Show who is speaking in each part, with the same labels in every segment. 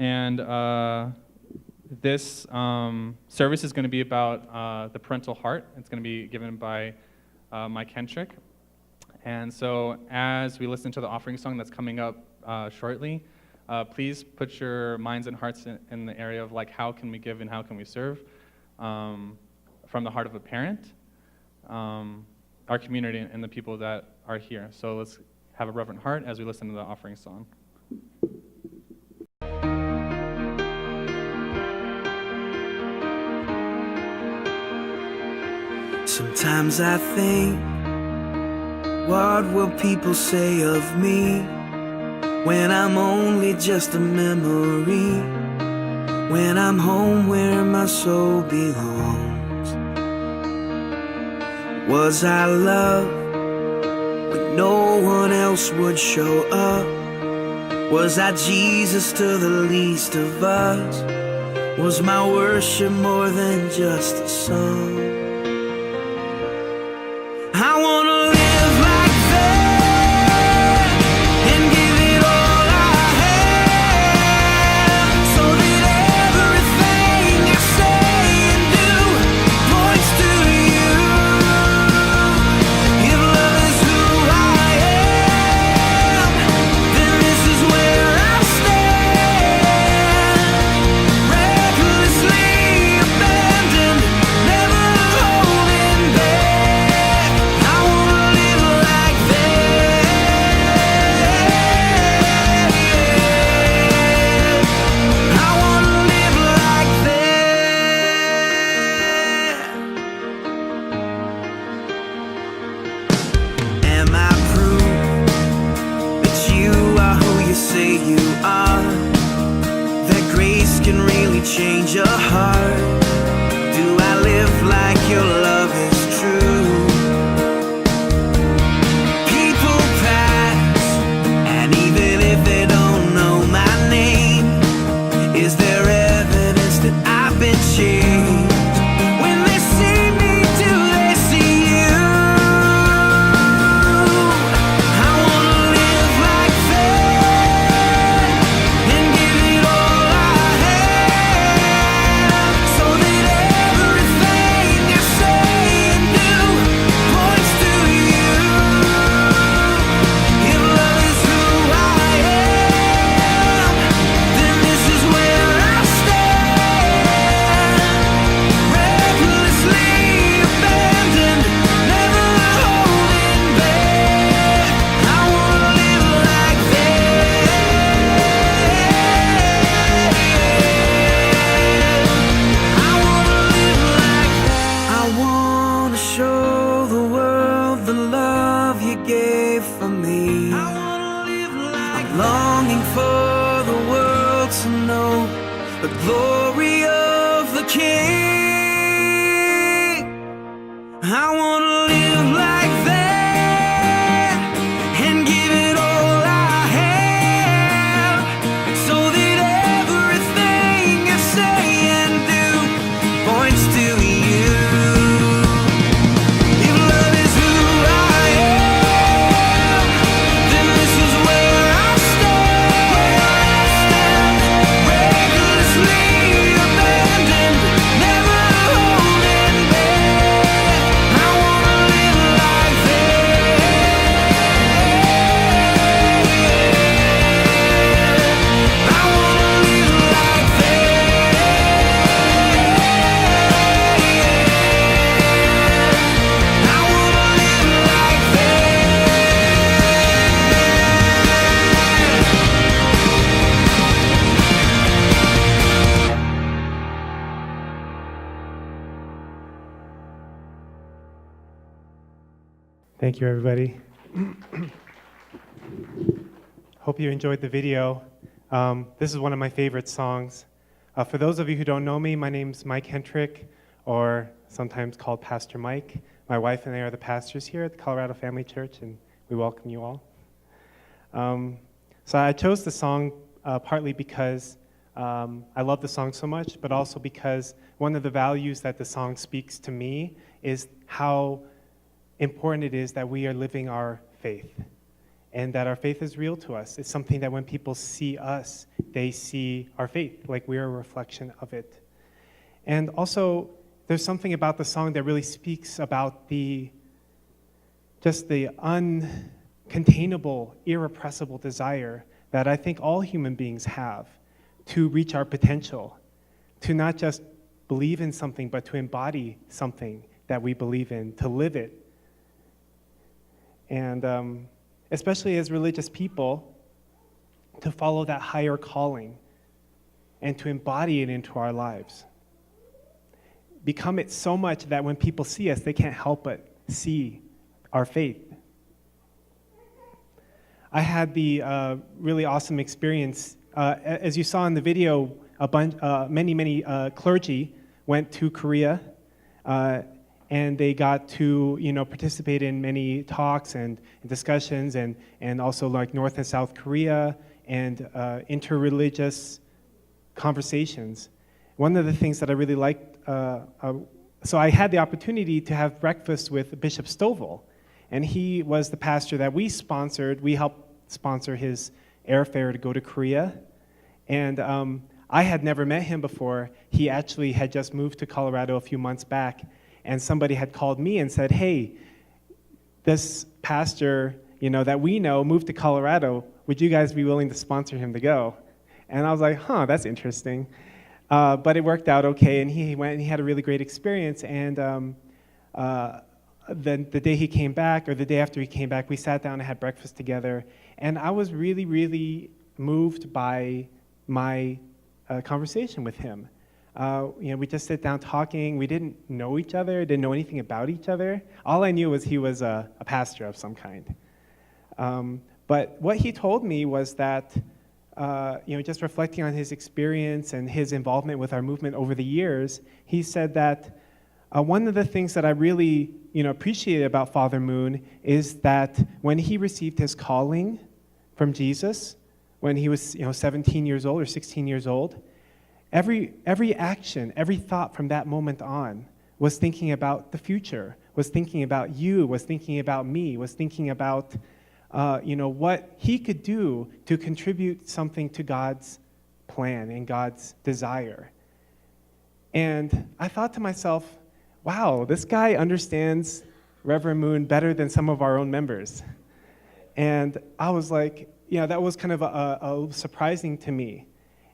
Speaker 1: And this service is going to be about the parental heart. It's going to be given by Mike Hentrick. And so as we listen to the offering song that's coming up shortly, please put your minds and hearts in the area of like, how can we give and how can we serve from the heart of a parent, our community, and the people that are here. So let's have a reverent heart as we listen to the offering song.
Speaker 2: Sometimes I think, what will people say of me when I'm only just a memory, when I'm home where my soul belongs? Was I loved when no one else would show up? Was I Jesus to the least of us? Was my worship more than just a song? I wanna live like that and give it all I have, so that everything I say and do points to you. If love is who I am, then this is where I stand, recklessly abandoned, never holding back. I wanna live like that. I wanna live like that. Am I proof that you are who you say you are? That grace can really change a heart? Do I live like your love is true? People pass, and even if they don't know my name, is there evidence that I've been changed? When they see me, do they see you? I wanna live like that and give it all I have, so that everything I say and do points to you. If love is who I am, then this is where I stand, recklessly abandoned, never holding back. I wanna live like that. I wanna live like that. I wanna show the world the love you gave for me. I wanna live like I'm longing for the world to know the glory of the King. I wanna live like that and give it all I have, so that everything I say and do points to you. If love is who I am, then this is where I stand, recklessly abandoned, never holding back. I wanna live like that. I wanna live like that. I wanna live like
Speaker 3: Thank you, everybody. Hope you enjoyed the video. This is one of my favorite songs. For those of you who don't know me, my name's Mike Hentrick, or sometimes called Pastor Mike. My wife and I are the pastors here at the Colorado Family Church, and we welcome you all. So I chose the song partly because I love the song so much, but also because one of the values that the song speaks to me is how important it is that we are living our faith. and that our faith is real to us. It's something that when people see us, they see our faith, like we're a reflection of it. And also, there's something about the song that really speaks about just the uncontainable, irrepressible desire that I think all human beings have to reach our potential, to not just believe in something, but to embody something that we believe in, to live it. And especially as religious people, to follow that higher calling and to embody it into our lives. Become it so much that when people see us, they can't help but see our faith. I had the really awesome experience. As you saw in the video, many clergy went to Korea, and they got to participate in many talks and discussions, and also like North and South Korea and interreligious conversations. One of the things that I really liked, so I had the opportunity to have breakfast with Bishop Stovall, and he was the pastor that we sponsored. We helped sponsor his airfare to go to Korea. And I had never met him before. He actually had just moved to Colorado a few months back, and somebody had called me and said, hey, this pastor that we know moved to Colorado. Would you guys be willing to sponsor him to go? And I was like, that's interesting. But it worked out okay, and he went and he had a really great experience. And the day he came back, or the day after he came back, we sat down and had breakfast together. And I was really, really moved by my conversation with him. We just sit down talking. We didn't know each other, didn't know anything about each other. All I knew was he was a pastor of some kind. But what he told me was that, just reflecting on his experience and his involvement with our movement over the years, he said that one of the things that I really appreciated about Father Moon is that when he received his calling from Jesus, when he was 17 years old or 16 years old, every action, every thought from that moment on was thinking about the future, was thinking about you, was thinking about me, was thinking about what he could do to contribute something to God's plan and God's desire. And I thought to myself, wow, this guy understands Reverend Moon better than some of our own members. And I was like, that was kind of a surprising to me.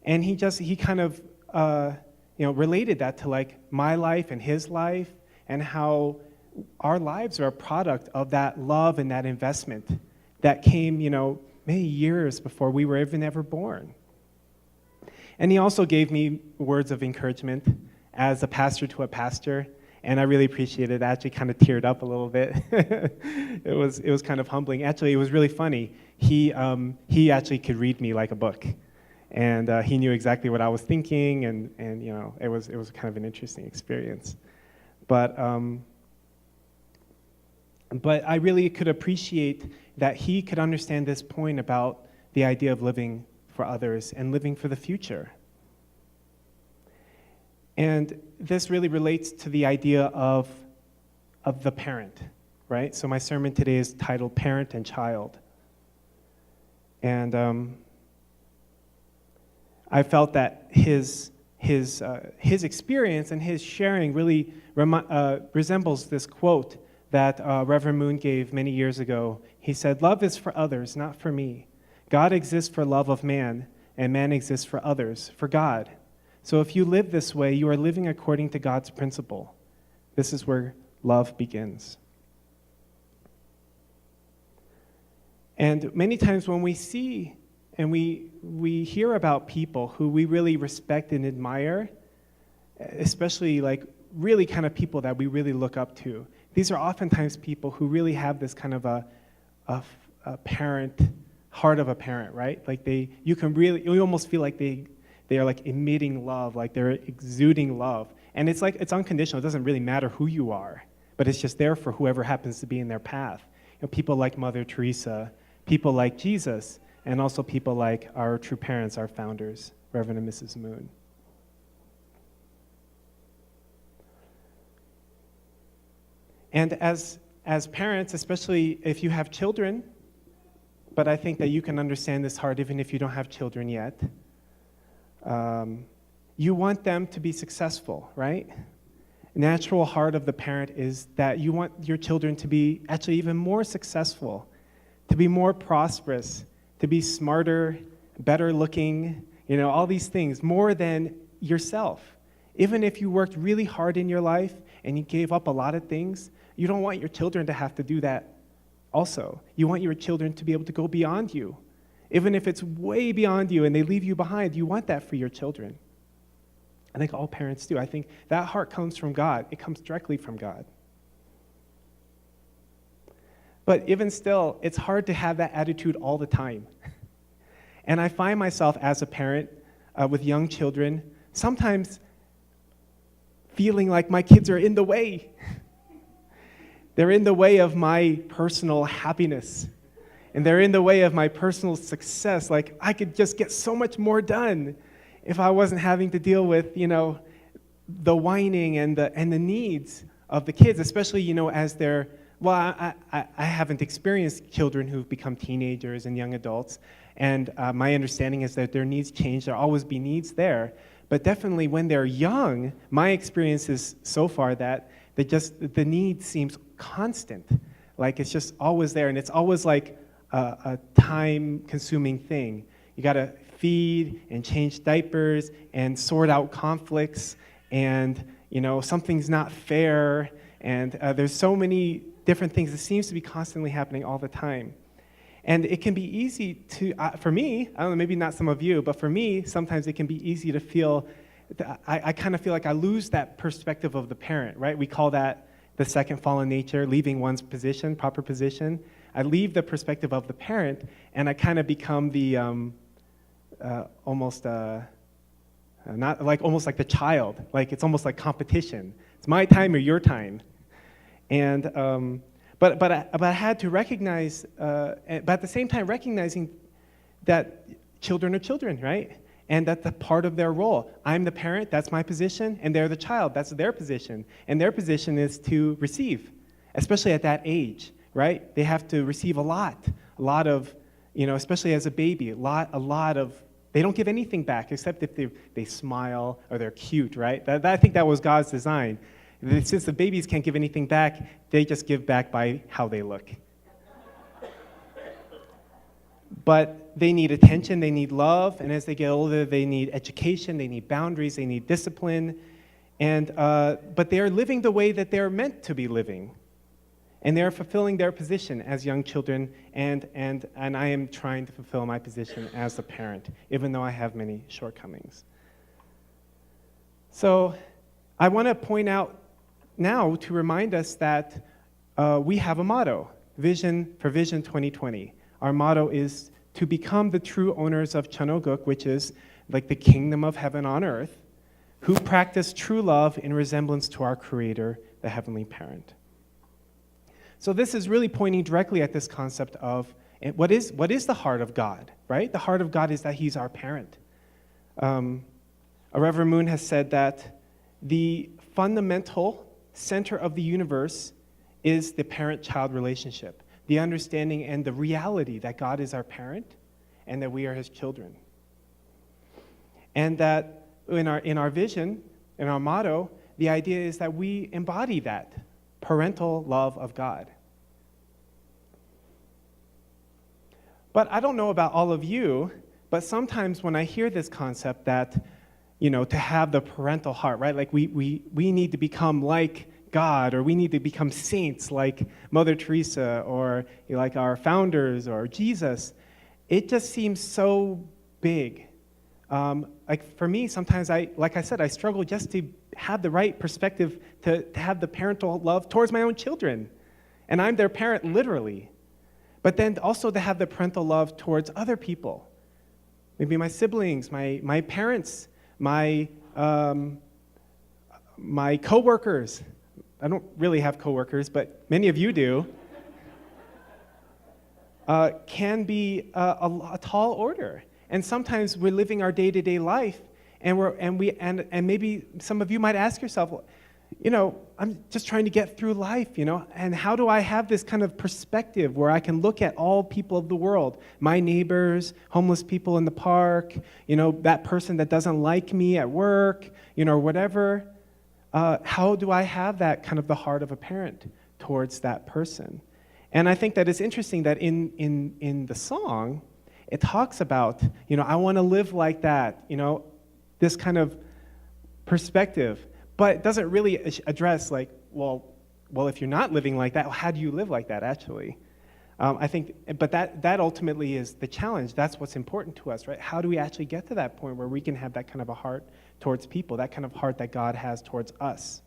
Speaker 3: And he kind of related that to like my life and his life, and how our lives are a product of that love and that investment that came, many years before we were even ever born. And he also gave me words of encouragement as a pastor to a pastor, and I really appreciated it. I actually kind of teared up a little bit. It was kind of humbling. Actually, it was really funny. He actually could read me like a book, and he knew exactly what I was thinking, and it was kind of an interesting experience. But I really could appreciate that he could understand this point about the idea of living for others and living for the future. And this really relates to the idea of the parent, right? So my sermon today is titled Parent and Child. And I felt that his experience and his sharing really resembles this quote that Reverend Moon gave many years ago. He said, "Love is for others, not for me. God exists for love of man, and man exists for others, for God. So if you live this way, you are living according to God's principle. This is where love begins." And many times when we see and we hear about people who we really respect and admire, especially like really kind of people that we really look up to, these are oftentimes people who really have this kind of a parent, heart of a parent, right? Like you almost feel like they are like emitting love, like they're exuding love. And it's like, it's unconditional. It doesn't really matter who you are, but it's just there for whoever happens to be in their path. People like Mother Teresa, people like Jesus, and also people like our true parents, our founders, Reverend and Mrs. Moon. And as parents, especially if you have children, but I think that you can understand this heart even if you don't have children yet. You want them to be successful, right? Natural heart of the parent is that you want your children to be actually even more successful, to be more prosperous, to be smarter, better looking, all these things, more than yourself. Even if you worked really hard in your life and you gave up a lot of things, you don't want your children to have to do that also. You want your children to be able to go beyond you. Even if it's way beyond you and they leave you behind, you want that for your children. I think all parents do. I think that heart comes from God. It comes directly from God. But even still, it's hard to have that attitude all the time. And I find myself as a parent with young children sometimes feeling like my kids are in the way. They're in the way of my personal happiness. And they're in the way of my personal success. Like, I could just get so much more done if I wasn't having to deal with, the whining and the needs of the kids, especially, as they're, I haven't experienced children who've become teenagers and young adults, and my understanding is that their needs change. There'll always be needs there. But definitely when they're young, my experience is so far that the need seems constant. Like, it's just always there, and it's always like a time-consuming thing. You got to feed and change diapers and sort out conflicts, and something's not fair, and there's so many different things. It seems to be constantly happening all the time. And it can be easy to, for me, I don't know, maybe not some of you, but for me, sometimes it can be easy to feel, I kind of feel like I lose that perspective of the parent, right? We call that the second fallen nature, leaving one's position, proper position. I leave the perspective of the parent, and I kind of become the almost like the child. Like, it's almost like competition. It's my time or your time. And but I had to recognize, but at the same time recognizing that children are children, right? And that's the part of their role. I'm the parent, that's my position, and they're the child, that's their position. And their position is to receive, especially at that age, right? They have to receive a lot of, especially as a baby, a lot of, they don't give anything back except if they smile or they're cute, right? I think that was God's design. Since the babies can't give anything back, they just give back by how they look. But they need attention, they need love, and as they get older, they need education, they need boundaries, they need discipline, and but they are living the way that they're meant to be living, and they're fulfilling their position as young children, and I am trying to fulfill my position as a parent, even though I have many shortcomings. So I want to point out now to remind us that we have a motto, Vision 2020. Our motto is to become the true owners of Cheonoguk, which is like the kingdom of heaven on earth, who practice true love in resemblance to our Creator, the Heavenly Parent. So this is really pointing directly at this concept of what is the heart of God, right? The heart of God is that He's our parent. Reverend Moon has said that the fundamental center of the universe is the parent-child relationship, the understanding and the reality that God is our parent and that we are His children. And that in our vision, in our motto, the idea is that we embody that parental love of God. But I don't know about all of you, but sometimes when I hear this concept that, to have the parental heart, right? Like we need to become like God, or we need to become saints like Mother Teresa, or like our founders, or Jesus. It just seems so big. Like for me, sometimes like I said, I struggle just to have the right perspective to have the parental love towards my own children. And I'm their parent, literally. But then also to have the parental love towards other people. Maybe my siblings, my parents, my coworkers. I don't really have coworkers, but many of you do. Can be a tall order. And sometimes we're living our day-to-day life, and maybe some of you might ask yourself, I'm just trying to get through life, and how do I have this kind of perspective where I can look at all people of the world, my neighbors, homeless people in the park, that person that doesn't like me at work, or whatever. How do I have that kind of the heart of a parent towards that person? And I think that it's interesting that in the song, it talks about, I want to live like that, this kind of perspective. But it doesn't really address well, if you're not living like that, how do you live like that actually? I think, but that ultimately is the challenge. That's what's important to us, right? How do we actually get to that point where we can have that kind of a heart towards people, that kind of heart that God has towards us?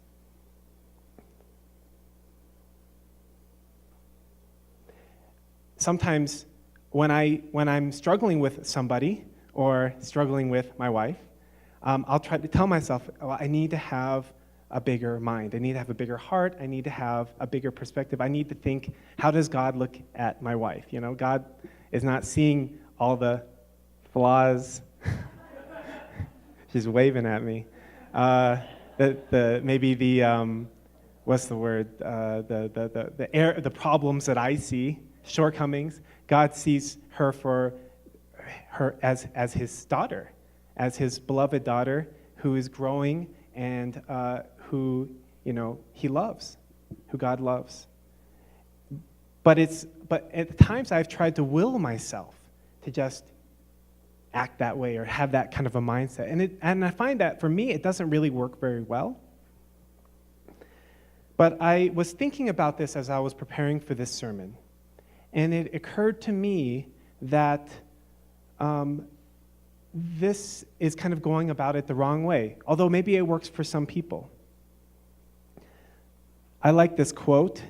Speaker 3: Sometimes when I'm struggling with somebody or struggling with my wife, I'll try to tell myself, I need to have a bigger mind. I need to have a bigger heart. I need to have a bigger perspective. I need to think, how does God look at my wife? God is not seeing all the flaws. She's waving at me. Maybe the what's the word? The problems that I see, shortcomings. God sees her for her as his daughter, as his beloved daughter who is growing and who he loves, who God loves. But at times I've tried to will myself to just act that way or have that kind of a mindset, and I find that for me it doesn't really work very well. But I was thinking about this as I was preparing for this sermon, and it occurred to me that this is kind of going about it the wrong way, although maybe it works for some people. I like this quote.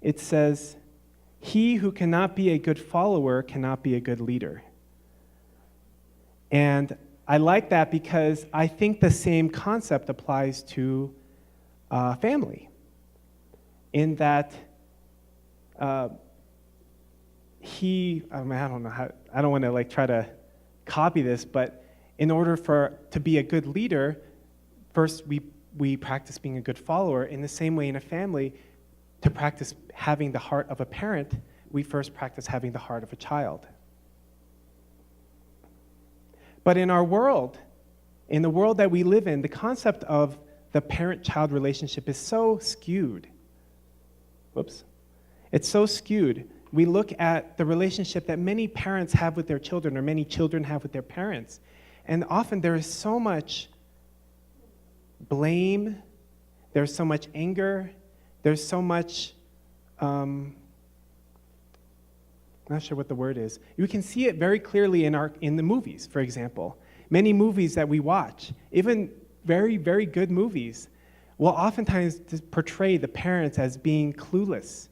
Speaker 3: It says, "He who cannot be a good follower cannot be a good leader." And I like that because I think the same concept applies to family, in that I don't know how, I don't want to try to copy this, but in order to be a good leader, first we practice being a good follower. In the same way in a family, to practice having the heart of a parent, we first practice having the heart of a child. But in our world, in the world that we live in, the concept of the parent-child relationship is so skewed. It's so skewed. We look at the relationship that many parents have with their children, or many children have with their parents, and often there is so much blame, there's so much anger, there's so much, I'm not sure what the word is. You can see it very clearly in the movies, for example. Many movies that we watch, even very, very good movies, will oftentimes portray the parents as being clueless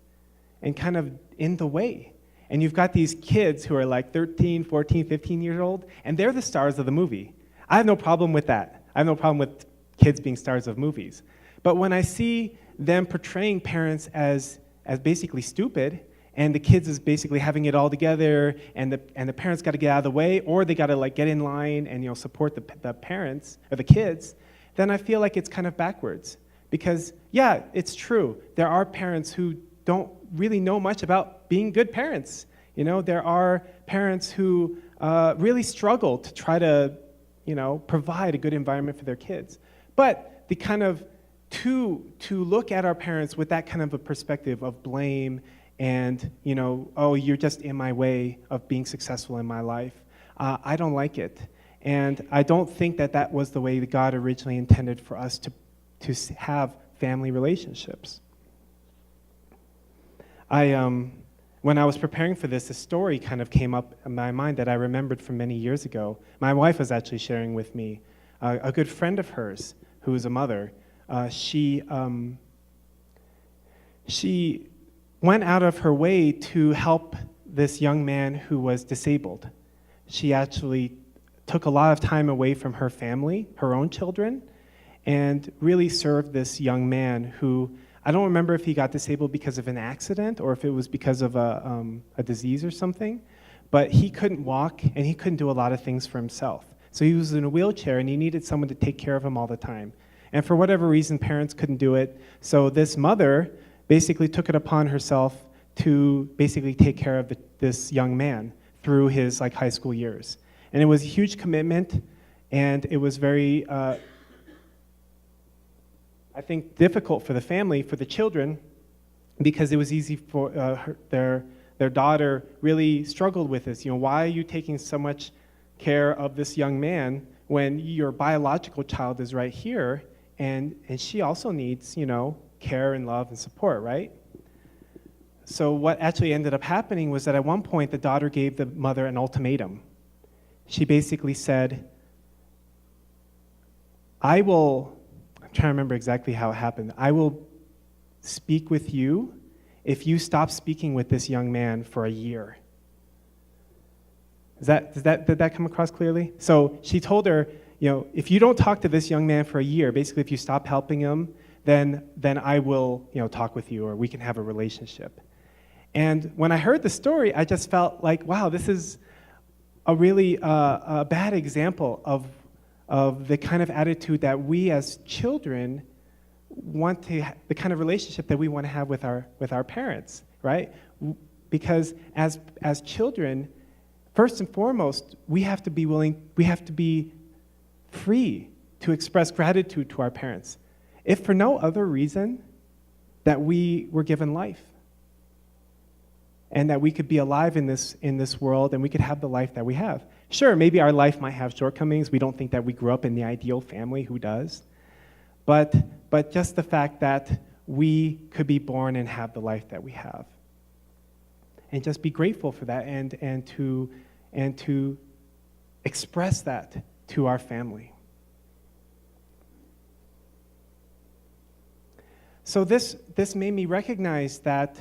Speaker 3: and kind of in the way. And you've got these kids who are 13, 14, 15 years old, and they're the stars of the movie. I have no problem with that. I have no problem with kids being stars of movies. But when I see them portraying parents as basically stupid, and the kids is basically having it all together, and the parents got to get out of the way, or they got to get in line and support the parents or the kids, then I feel like it's kind of backwards. Because yeah, it's true. There are parents who don't really know much about being good parents. There are parents who really struggle to try to provide a good environment for their kids. But the kind of to look at our parents with that kind of a perspective of blame and, oh, you're just in my way of being successful in my life, I don't like it. And I don't think that was the way that God originally intended for us to have family relationships. When I was preparing for this, a story kind of came up in my mind that I remembered from many years ago. My wife was actually sharing with me. A good friend of hers, who is a mother, she went out of her way to help this young man who was disabled. She actually took a lot of time away from her family, her own children, and really served this young man who, I don't remember if he got disabled because of an accident or if it was because of a disease or something, but he couldn't walk and he couldn't do a lot of things for himself. So he was in a wheelchair and he needed someone to take care of him all the time. And for whatever reason, parents couldn't do it. So this mother basically took it upon herself to basically take care of this young man through his like high school years. And it was a huge commitment, and it was very, I think, difficult for the family, for the children, because it was easy for their daughter really struggled with this. You know, why are you taking so much care of this young man when your biological child is right here, and she also needs, you know, care and love and support, right? So what actually ended up happening was that at one point the daughter gave the mother an ultimatum. She basically said, I'm trying to remember exactly how it happened. I will speak with you if you stop speaking with this young man for a year. Did that come across clearly? So she told her, you know, if you don't talk to this young man for a year, basically if you stop helping him, then I will, you know, talk with you, or we can have a relationship. And when I heard the story, I just felt like, wow, this is a really a bad example of the kind of attitude that we as children want to, the kind of relationship that we want to have with our parents, right? Because as children, first and foremost, we have to be free to express gratitude to our parents, if for no other reason that we were given life, and that we could be alive in this world, and we could have the life that we have. Sure, maybe our life might have shortcomings. We don't think that we grew up in the ideal family. Who does? But just the fact that we could be born and have the life that we have, and just be grateful for that, and to express that to our family. So this made me recognize that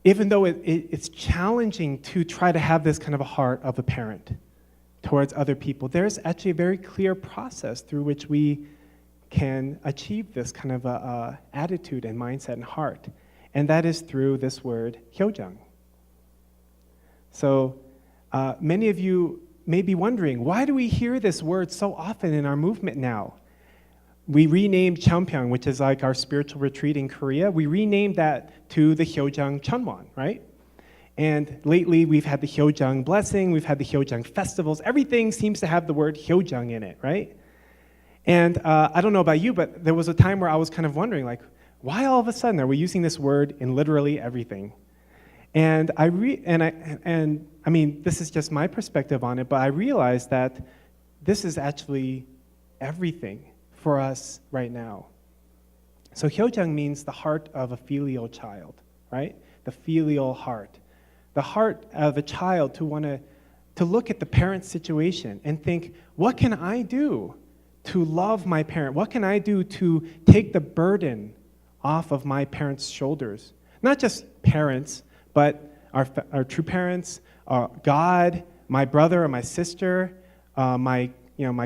Speaker 3: even though it's challenging to try to have this kind of a heart of a parent towards other people, there's actually a very clear process through which we can achieve this kind of a attitude and mindset and heart. And that is through this word, Hyojeong. So many of you may be wondering, why do we hear this word so often in our movement now? We renamed Cheonpyeong, which is like our spiritual retreat in Korea. We renamed that to the Hyojeong Chunwon, right? And lately we've had the Hyojeong blessing, we've had the Hyojeong festivals. Everything seems to have the word Hyojeong in it, right? And I don't know about you, but there was a time where I was kind of wondering, like, why all of a sudden are we using this word in literally everything? And I mean, this is just my perspective on it, but I realized that this is actually everything for us right now. So Hyojeong means the heart of a filial child, right? The filial heart. The heart of a child to look at the parent's situation and think, what can I do to love my parent? What can I do to take the burden off of my parents' shoulders? Not just parents, but our true parents, God, my brother or my sister, my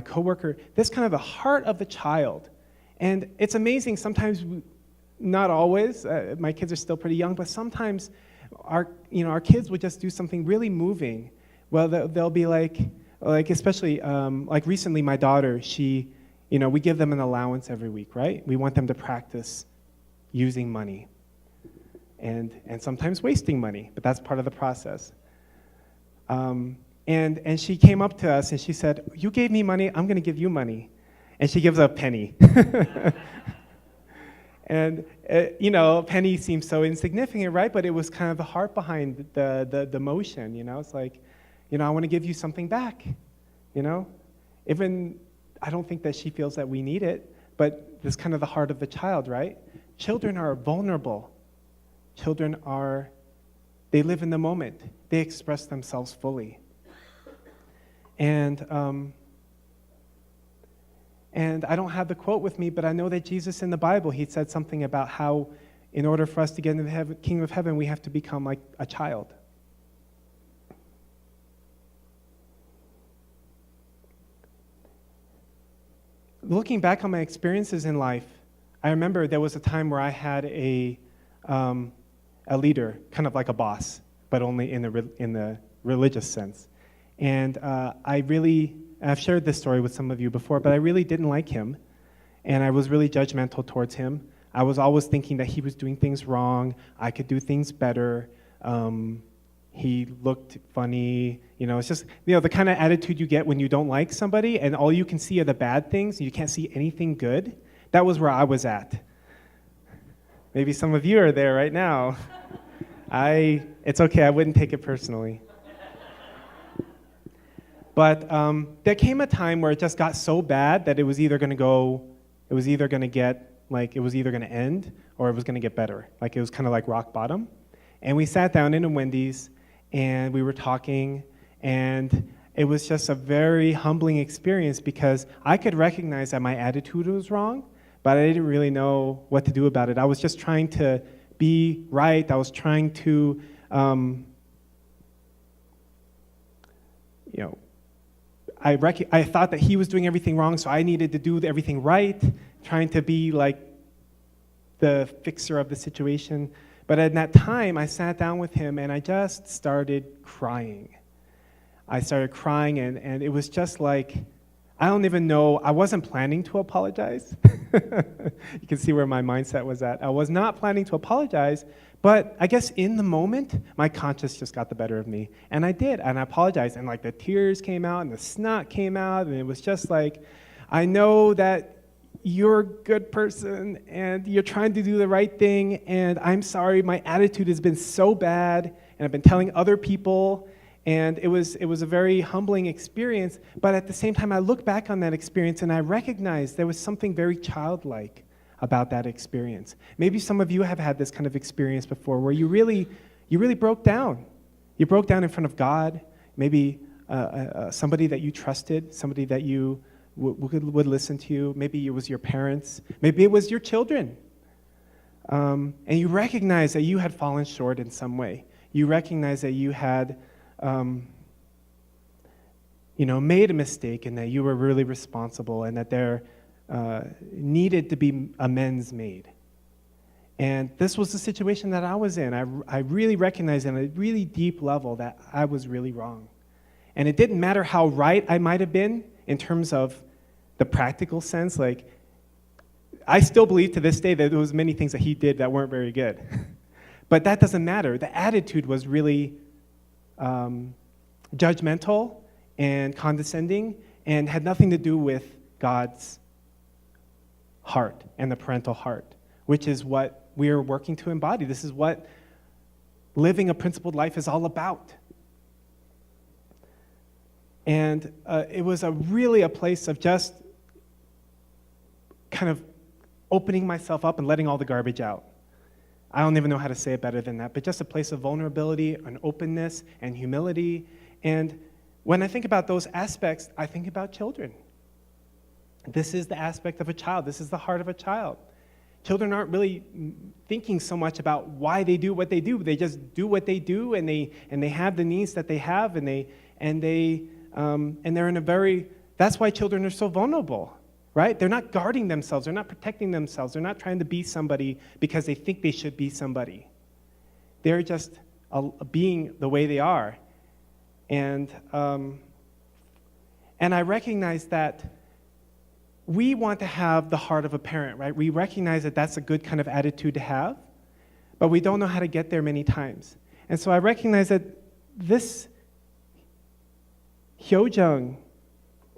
Speaker 3: coworker. This kind of the heart of the child. And it's amazing, sometimes, not always, my kids are still pretty young, but sometimes our kids would just do something really moving. Well, they'll be like especially, like recently my daughter, we give them an allowance every week, right? We want them to practice using money and sometimes wasting money, but that's part of the process. And she came up to us and she said, you gave me money, I'm going to give you money. And she gives a penny. And, a penny seems so insignificant, right? But it was kind of the heart behind the motion, It's like, I want to give you something back, Even, I don't think that she feels that we need it, but this kind of the heart of the child, right? Children are vulnerable. Children they live in the moment. They express themselves fully. And I don't have the quote with me, but I know that Jesus in the Bible, he said something about how in order for us to get into the kingdom of heaven, we have to become like a child. Looking back on my experiences in life, I remember there was a time where I had a leader, kind of like a boss, but only in the religious sense. And I really I've shared this story with some of you before, but I really didn't like him, and I was really judgmental towards him. I was always thinking that he was doing things wrong, I could do things better, he looked funny, it's just, the kind of attitude you get when you don't like somebody and all you can see are the bad things and you can't see anything good. That was where I was at. Maybe some of you are there right now. It's okay, I wouldn't take it personally. But there came a time where it just got so bad that it was either going to end or it was going to get better. Like it was kind of like rock bottom. And we sat down in a Wendy's and we were talking, and it was just a very humbling experience because I could recognize that my attitude was wrong, but I didn't really know what to do about it. I was just trying to be right. I was trying to, I thought that he was doing everything wrong, so I needed to do everything right, trying to be like the fixer of the situation. But at that time, I sat down with him and I just started crying. I started crying and it was just like, I don't even know, I wasn't planning to apologize. You can see where my mindset was at. I was not planning to apologize, but I guess in the moment, my conscience just got the better of me. And I did, and I apologized. And like the tears came out and the snot came out, and it was just like, I know that you're a good person and you're trying to do the right thing, and I'm sorry, my attitude has been so bad, and I've been telling other people, and it was a very humbling experience. But at the same time, I look back on that experience and I recognize there was something very childlike about that experience. Maybe some of you have had this kind of experience before where you really broke down. You broke down in front of God, maybe somebody that you trusted, somebody that you would listen to you. Maybe it was your parents. Maybe it was your children. And you recognize that you had fallen short in some way. You recognize that you had made a mistake and that you were really responsible and that there needed to be amends made. And this was the situation that I was in. I really recognized on a really deep level that I was really wrong. And it didn't matter how right I might have been in terms of the practical sense. Like, I still believe to this day that there was many things that he did that weren't very good. But that doesn't matter. The attitude was really judgmental and condescending and had nothing to do with God's heart and the parental heart, which is what we are working to embody. This is what living a principled life is all about. And it was really a place of just kind of opening myself up and letting all the garbage out. I don't even know how to say it better than that, but just a place of vulnerability and openness and humility. And when I think about those aspects, I think about children. This is the aspect of a child. This is the heart of a child. Children aren't really thinking so much about why they do what they do. They just do what they do, and they have the needs that they have, and they're in a very. That's why children are so vulnerable, right? They're not guarding themselves. They're not protecting themselves. They're not trying to be somebody because they think they should be somebody. They're just being the way they are, and I recognize that we want to have the heart of a parent, right? We recognize that that's a good kind of attitude to have, but we don't know how to get there many times. And so I recognize that this Hyojeong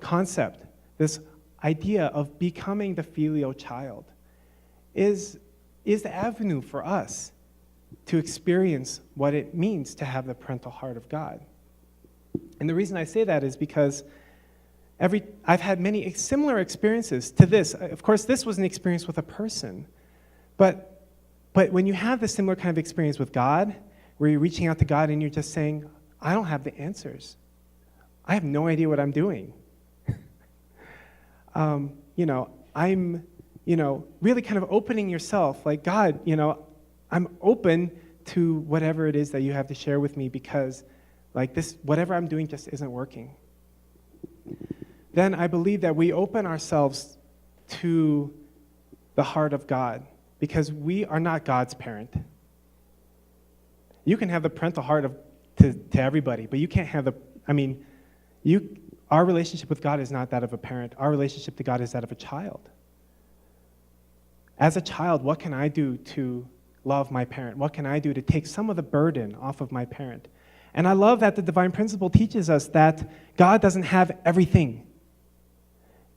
Speaker 3: concept, this idea of becoming the filial child, is the avenue for us to experience what it means to have the parental heart of God. And the reason I say that is because I've had many similar experiences to this. Of course, this was an experience with a person. But when you have this similar kind of experience with God, where you're reaching out to God and you're just saying, I don't have the answers. I have no idea what I'm doing. I'm really kind of opening yourself, like, God, I'm open to whatever it is that you have to share with me because, like, this, whatever I'm doing just isn't working. Then I believe that we open ourselves to the heart of God because we are not God's parent. You can have the parental heart to everybody, but you can't have our relationship with God is not that of a parent. Our relationship to God is that of a child. As a child, what can I do to love my parent? What can I do to take some of the burden off of my parent? And I love that the divine principle teaches us that God doesn't have everything.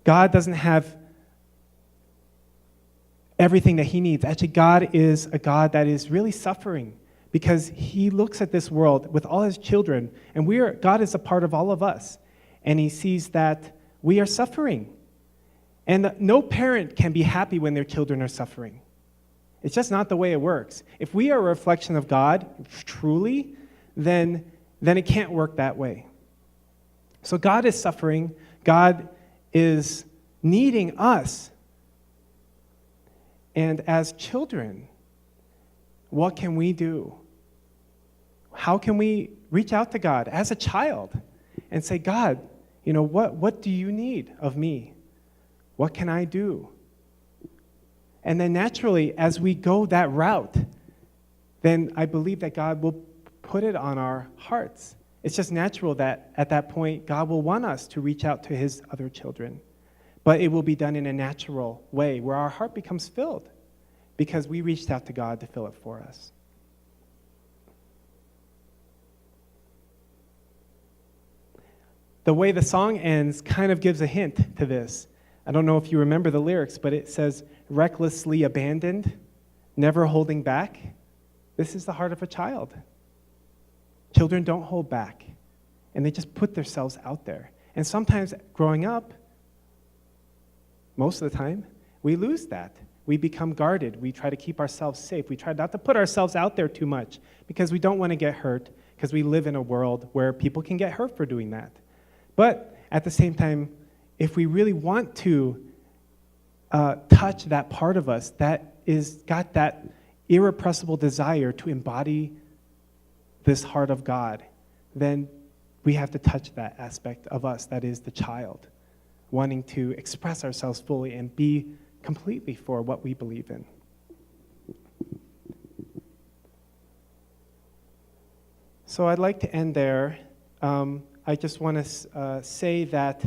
Speaker 3: God doesn't have everything that he needs. Actually, God is a God that is really suffering because he looks at this world with all his children, and God is a part of all of us, and he sees that we are suffering. And no parent can be happy when their children are suffering. It's just not the way it works. If we are a reflection of God, truly, then it can't work that way. So God is suffering. God is needing us. And as children, what can we do? How can we reach out to God as a child and say, God, what do you need of me? What can I do? And then naturally, as we go that route, then I believe that God will put it on our hearts. It's just natural that at that point, God will want us to reach out to his other children. But it will be done in a natural way where our heart becomes filled because we reached out to God to fill it for us. The way the song ends kind of gives a hint to this. I don't know if you remember the lyrics, but it says, recklessly abandoned, never holding back. This is the heart of a child. Children don't hold back, and they just put themselves out there. And sometimes growing up, most of the time, we lose that. We become guarded. We try to keep ourselves safe. We try not to put ourselves out there too much because we don't want to get hurt, because we live in a world where people can get hurt for doing that. But at the same time, if we really want to touch that part of us that is got that irrepressible desire to embody this heart of God, then we have to touch that aspect of us that is the child, wanting to express ourselves fully and be completely for what we believe in. So I'd like to end there. I just want to say that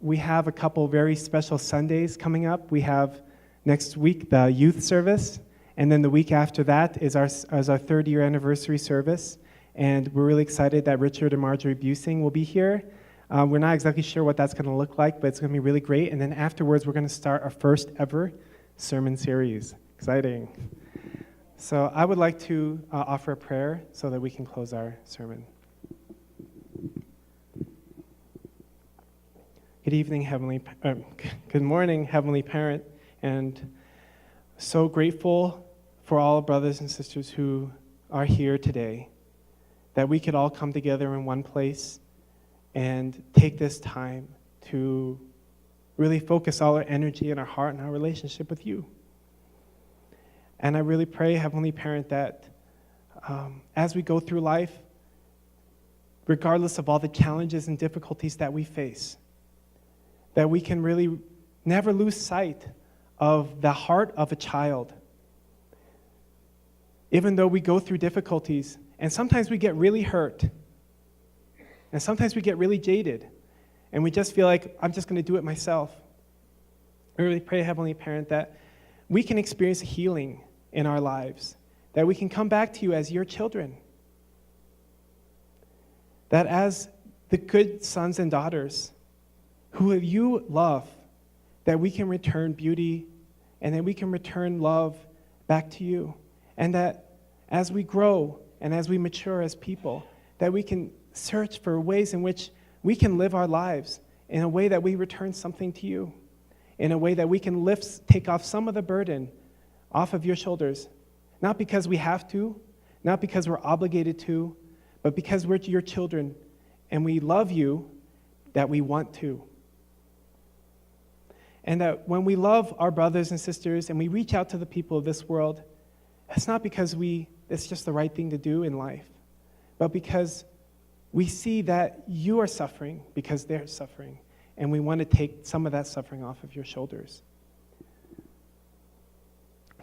Speaker 3: we have a couple very special Sundays coming up. We have next week the youth service, and then the week after that is our third-year anniversary service. And we're really excited that Richard and Marjorie Busing will be here. We're not exactly sure what that's going to look like, but it's going to be really great. And then afterwards, we're going to start our first ever sermon series. Exciting. So I would like to offer a prayer so that we can close our sermon. Good morning, Heavenly Parent, and so grateful for all brothers and sisters who are here today, that we could all come together in one place and take this time to really focus all our energy and our heart and our relationship with you. And I really pray, Heavenly Parent, that as we go through life, regardless of all the challenges and difficulties that we face, that we can really never lose sight of the heart of a child. Even though we go through difficulties, and sometimes we get really hurt, and sometimes we get really jaded, and we just feel like, I'm just going to do it myself. I really pray, Heavenly Parent, that we can experience healing in our lives, that we can come back to you as your children, that as the good sons and daughters who you love, that we can return beauty and that we can return love back to you. And that as we grow and as we mature as people, that we can search for ways in which we can live our lives in a way that we return something to you, in a way that we can take off some of the burden off of your shoulders, not because we have to, not because we're obligated to, but because we're your children and we love you, that we want to. And that when we love our brothers and sisters and we reach out to the people of this world, it's not because it's just the right thing to do in life, but because we see that you are suffering because they're suffering, and we want to take some of that suffering off of your shoulders.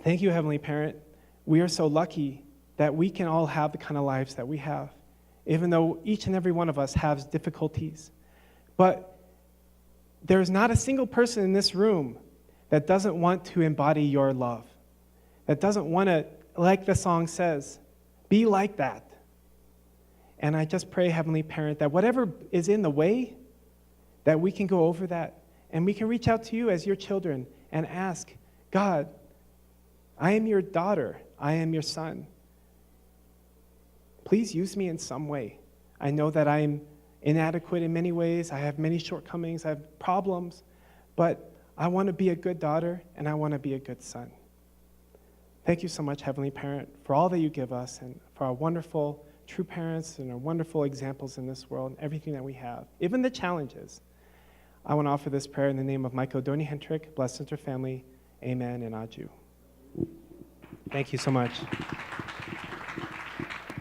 Speaker 3: Thank you, Heavenly Parent. We are so lucky that we can all have the kind of lives that we have, even though each and every one of us has difficulties. But there's not a single person in this room that doesn't want to embody your love, that doesn't want to, like the song says, be like that. And I just pray, Heavenly Parent, that whatever is in the way, that we can go over that and we can reach out to you as your children and ask, God, I am your daughter, I am your son. Please use me in some way. I know that I'm inadequate in many ways. I have many shortcomings. I have problems. But I want to be a good daughter, and I want to be a good son. Thank you so much, Heavenly Parent, for all that you give us and for our wonderful true parents and our wonderful examples in this world and everything that we have, even the challenges. I want to offer this prayer in the name of Michael Donny Hendrick, blessed center family. Amen and Aju. Thank you so much.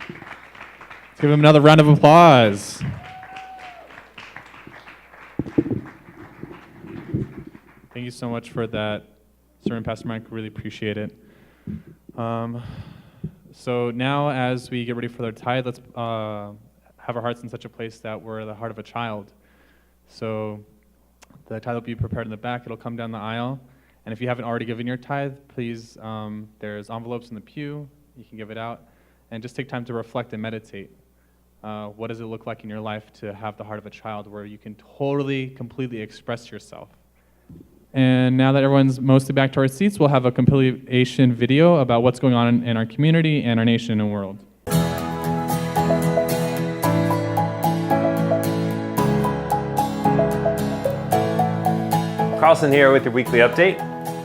Speaker 1: Let's give him another round of applause. Thank you so much for that sermon, Pastor Mike. Really appreciate it. So now as we get ready for the tithe, let's have our hearts in such a place that we're the heart of a child. So the tithe will be prepared in the back. It'll come down the aisle. And if you haven't already given your tithe, please, there's envelopes in the pew. You can give it out. And just take time to reflect and meditate. What does it look like in your life to have the heart of a child where you can totally, completely express yourself? And now that everyone's mostly back to our seats, we'll have a compilation video about what's going on in our community and our nation and world.
Speaker 4: Carlson here with your weekly update.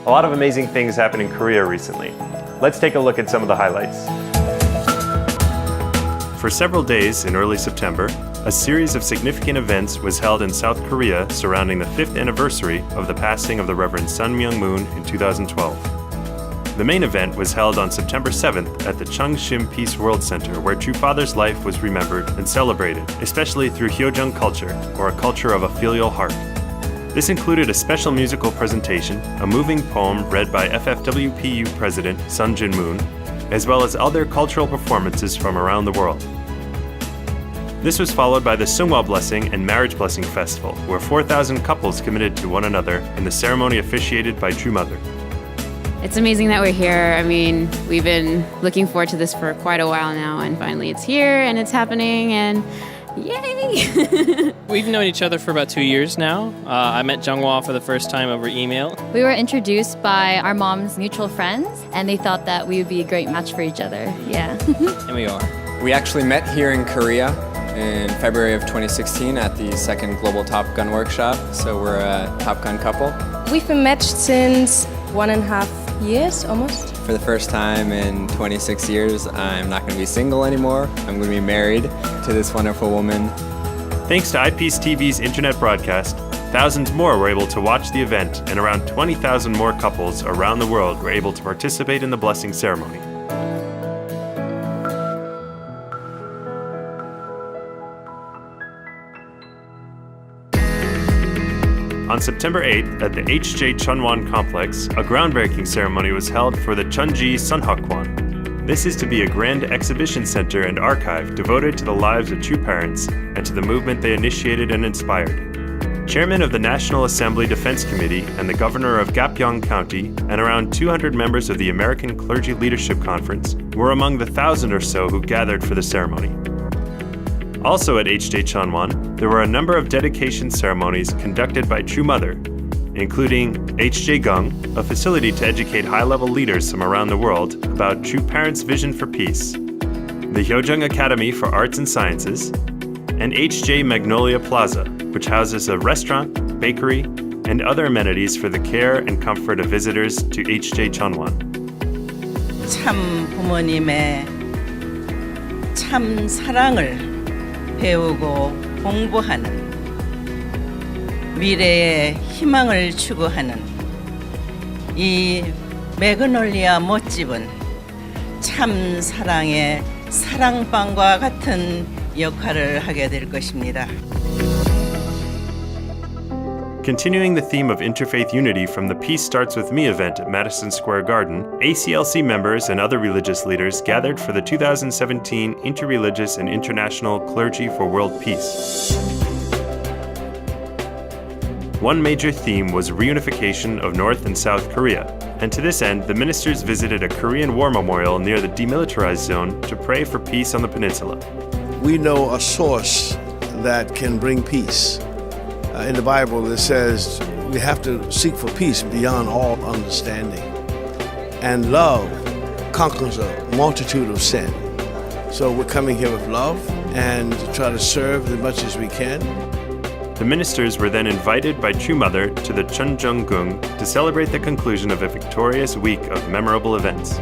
Speaker 4: A lot of amazing things happened in Korea recently. Let's take a look at some of the highlights. For several days in early September, a series of significant events was held in South Korea surrounding the 5th anniversary of the passing of the Reverend Sun Myung-moon in 2012. The main event was held on September 7th at the Chungshim Peace World Center, where True Father's life was remembered and celebrated, especially through Hyojeong culture, or a culture of a filial heart. This included a special musical presentation, a moving poem read by FFWPU President Sun Jin-moon, as well as other cultural performances from around the world. This was followed by the Seungwa Blessing and Marriage Blessing Festival, where 4,000 couples committed to one another in the ceremony officiated by True Mother.
Speaker 5: It's amazing that we're here. I mean, we've been looking forward to this for quite a while now, and finally it's here and it's happening, and yay!
Speaker 6: We've known each other for about 2 years now. I met Jungwoo for the first time over email.
Speaker 7: We were introduced by our mom's mutual friends, and they thought that we would be a great match for each other. Yeah.
Speaker 6: And we are.
Speaker 8: We actually met here in Korea in February of 2016 at the second Global Top Gun workshop. So we're a Top Gun couple.
Speaker 9: We've been matched since 1.5 years almost.
Speaker 8: For the first time in 26 years, I'm not going to be single anymore. I'm going to be married to this wonderful woman.
Speaker 4: Thanks to IPEACE TV's internet broadcast, thousands more were able to watch the event, and around 20,000 more couples around the world were able to participate in the blessing ceremony. On September 8th, at the H.J. Chunwon complex, a groundbreaking ceremony was held for the Chunji Sunhakwan. This is to be a grand exhibition center and archive devoted to the lives of true parents and to the movement they initiated and inspired. Chairman of the National Assembly Defense Committee and the Governor of Gapyeong County and around 200 members of the American Clergy Leadership Conference were among the 1,000 or so who gathered for the ceremony. Also at H.J. Chunwon, there were a number of dedication ceremonies conducted by True Mother, including H.J. Gung, a facility to educate high-level leaders from around the world about True Parents' vision for peace, the Hyojeong Academy for Arts and Sciences, and H.J. Magnolia Plaza, which houses a restaurant, bakery, and other amenities for the care and comfort of visitors to H.J. Chunwon.
Speaker 10: 참 부모님의 참 사랑을 배우고 공부하는 미래의 희망을 추구하는 이 매그놀리아 못집은 참 사랑의 사랑방과 같은 역할을 하게 될 것입니다.
Speaker 4: Continuing the theme of interfaith unity from the Peace Starts With Me event at Madison Square Garden, ACLC members and other religious leaders gathered for the 2017 Interreligious and International Clergy for World Peace. One major theme was reunification of North and South Korea, and to this end, the ministers visited a Korean war memorial near the demilitarized zone to pray for peace on the peninsula.
Speaker 11: We know a source that can bring peace. In the Bible, it says we have to seek for peace beyond all understanding. And love conquers a multitude of sin. So we're coming here with love and to try to serve as much as we can.
Speaker 4: The ministers were then invited by True Mother to the Chunjeong-gung to celebrate the conclusion of a victorious week of memorable events.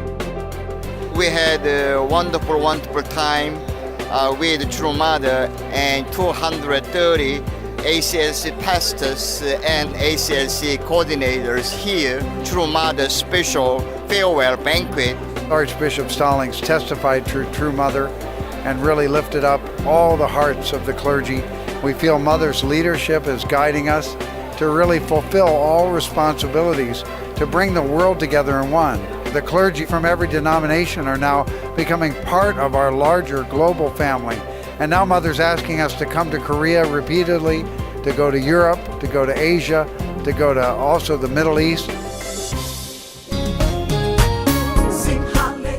Speaker 12: We had a wonderful, wonderful time with True Mother and 230 ACLC pastors and ACLC coordinators here. True Mother's special farewell banquet.
Speaker 13: Archbishop Stallings testified to True Mother and really lifted up all the hearts of the clergy. We feel Mother's leadership is guiding us to really fulfill all responsibilities to bring the world together in one. The clergy from every denomination are now becoming part of our larger global family. And now Mother's asking us to come to Korea repeatedly, to go to Europe, to go to Asia, to go to also the Middle East.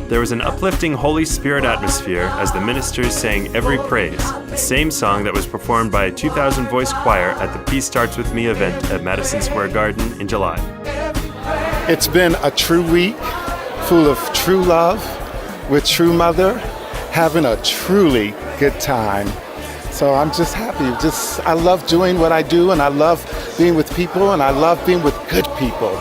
Speaker 4: There was an uplifting Holy Spirit atmosphere as the ministers sang Every Praise, the same song that was performed by a 2,000-voice choir at the Peace Starts With Me event at Madison Square Garden in July.
Speaker 14: It's been a true week full of true love with True Mother, having a truly good time. So I'm just happy. I love doing what I do, and I love being with people, and I love being with good people.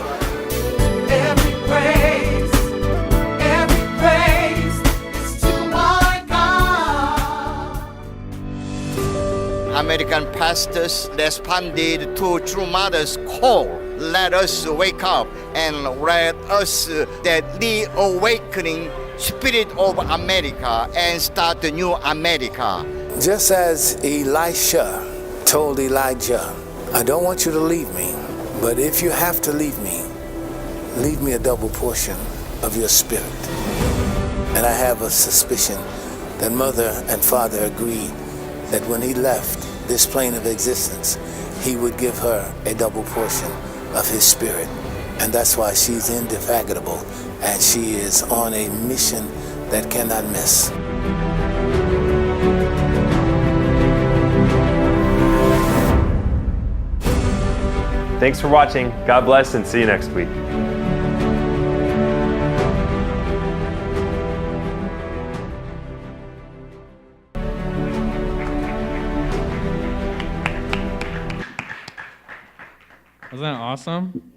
Speaker 12: American pastors responded to True Mother's call. Let us wake up and let us that reawakening spirit of America and start a new America.
Speaker 15: Just as Elisha told Elijah, I don't want you to leave me, but if you have to leave me a double portion of your spirit. And I have a suspicion that Mother and Father agreed that when he left this plane of existence, he would give her a double portion of his spirit. And that's why she's indefatigable, and she is on a mission that cannot miss.
Speaker 4: Thanks for watching. God bless, and see you next week.
Speaker 1: Wasn't that awesome?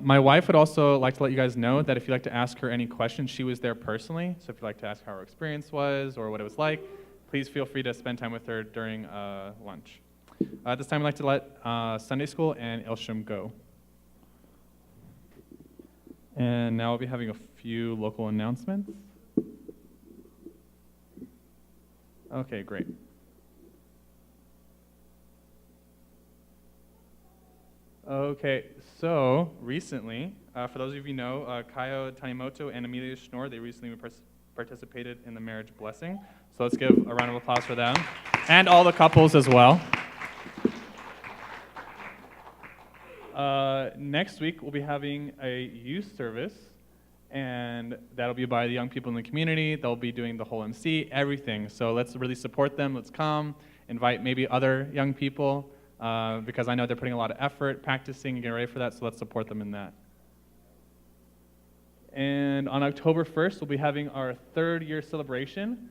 Speaker 1: My wife would also like to let you guys know that if you'd like to ask her any questions, she was there personally. So if you'd like to ask how her experience was or what it was like, please feel free to spend time with her during lunch. At this time, I'd like to let Sunday School and Ilsham go. And now we'll be having a few local announcements. Okay, great. Okay, so recently, for those of you who know, Kaio Tanimoto and Amelia Schnorr, they recently participated in the marriage blessing. So let's give a round of applause for them. And all the couples as well. Next week, we'll be having a youth service, and that'll be by the young people in the community. They'll be doing the whole MC, everything. So let's really support them. Let's come, invite maybe other young people, because I know they're putting a lot of effort, practicing, and getting ready for that, so let's support them in that. And on October 1st, we'll be having our 3rd year celebration,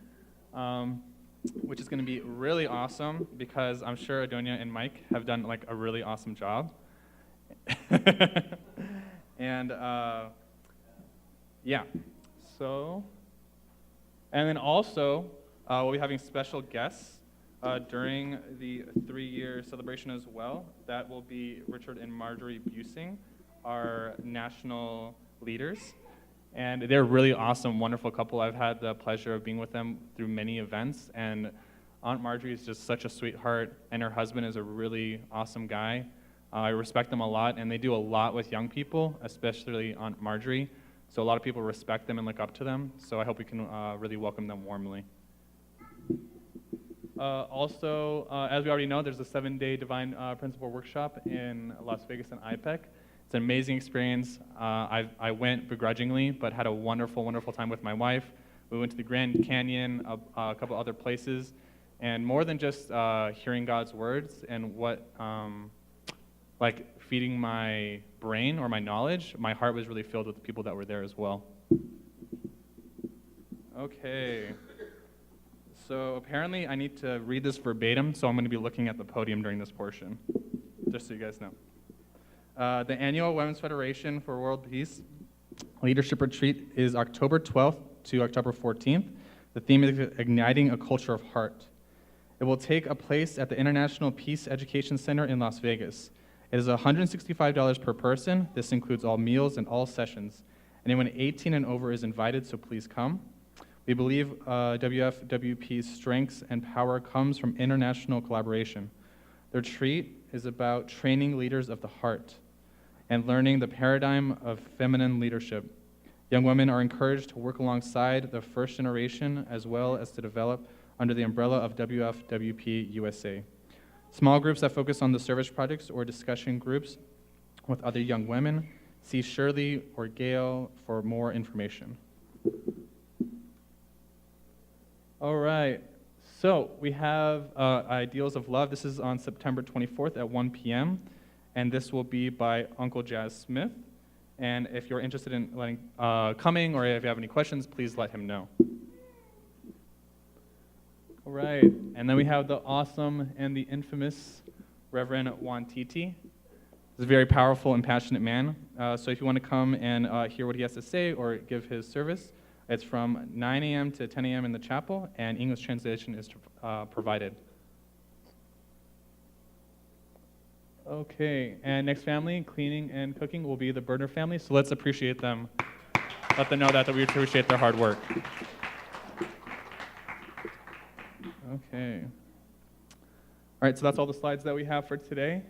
Speaker 1: which is going to be really awesome, because I'm sure Adonia and Mike have done like a really awesome job. And yeah, so, and then also, we'll be having special guests during the 3-year celebration as well. That will be Richard and Marjorie Busing, our national leaders. And they're a really awesome, wonderful couple. I've had the pleasure of being with them through many events, and Aunt Marjorie is just such a sweetheart, and her husband is a really awesome guy. I respect them a lot, and they do a lot with young people, especially Aunt Marjorie. So a lot of people respect them and look up to them, so I hope we can really welcome them warmly. Also, as we already know, there's a 7-day Divine Principle Workshop in Las Vegas and IPEC. It's an amazing experience. I went begrudgingly, but had a wonderful, wonderful time with my wife. We went to the Grand Canyon, a couple other places, and more than just hearing God's words and what, like feeding my brain or my knowledge, my heart was really filled with the people that were there as well. Okay. So apparently I need to read this verbatim, so I'm going to be looking at the podium during this portion, just so you guys know. The annual Women's Federation for World Peace Leadership Retreat is October 12th to October 14th. The theme is Igniting a Culture of Heart. It will take place at the International Peace Education Center in Las Vegas. It is $165 per person. This includes all meals and all sessions. Anyone 18 and over is invited, so please come. We believe WFWP's strengths and power comes from international collaboration. The retreat is about training leaders of the heart and learning the paradigm of feminine leadership. Young women are encouraged to work alongside the first generation as well as to develop under the umbrella of WFWP USA. Small groups that focus on the service projects or discussion groups with other young women. See Shirley or Gail for more information. All right, so we have Ideals of Love. This is on September 24th at 1 p.m., and this will be by Uncle Jazz Smith. And if you're interested in coming, or if you have any questions, please let him know. All right, and then we have the awesome and the infamous Reverend Juan Titi. He's a very powerful and passionate man. So if you want to come and hear what he has to say or give his service, it's from 9 a.m. to 10 a.m. in the chapel, and English translation is provided. Okay, and next family, cleaning and cooking, will be the Berner family, so let's appreciate them. Let them know that we appreciate their hard work. Okay. All right, so that's all the slides that we have for today.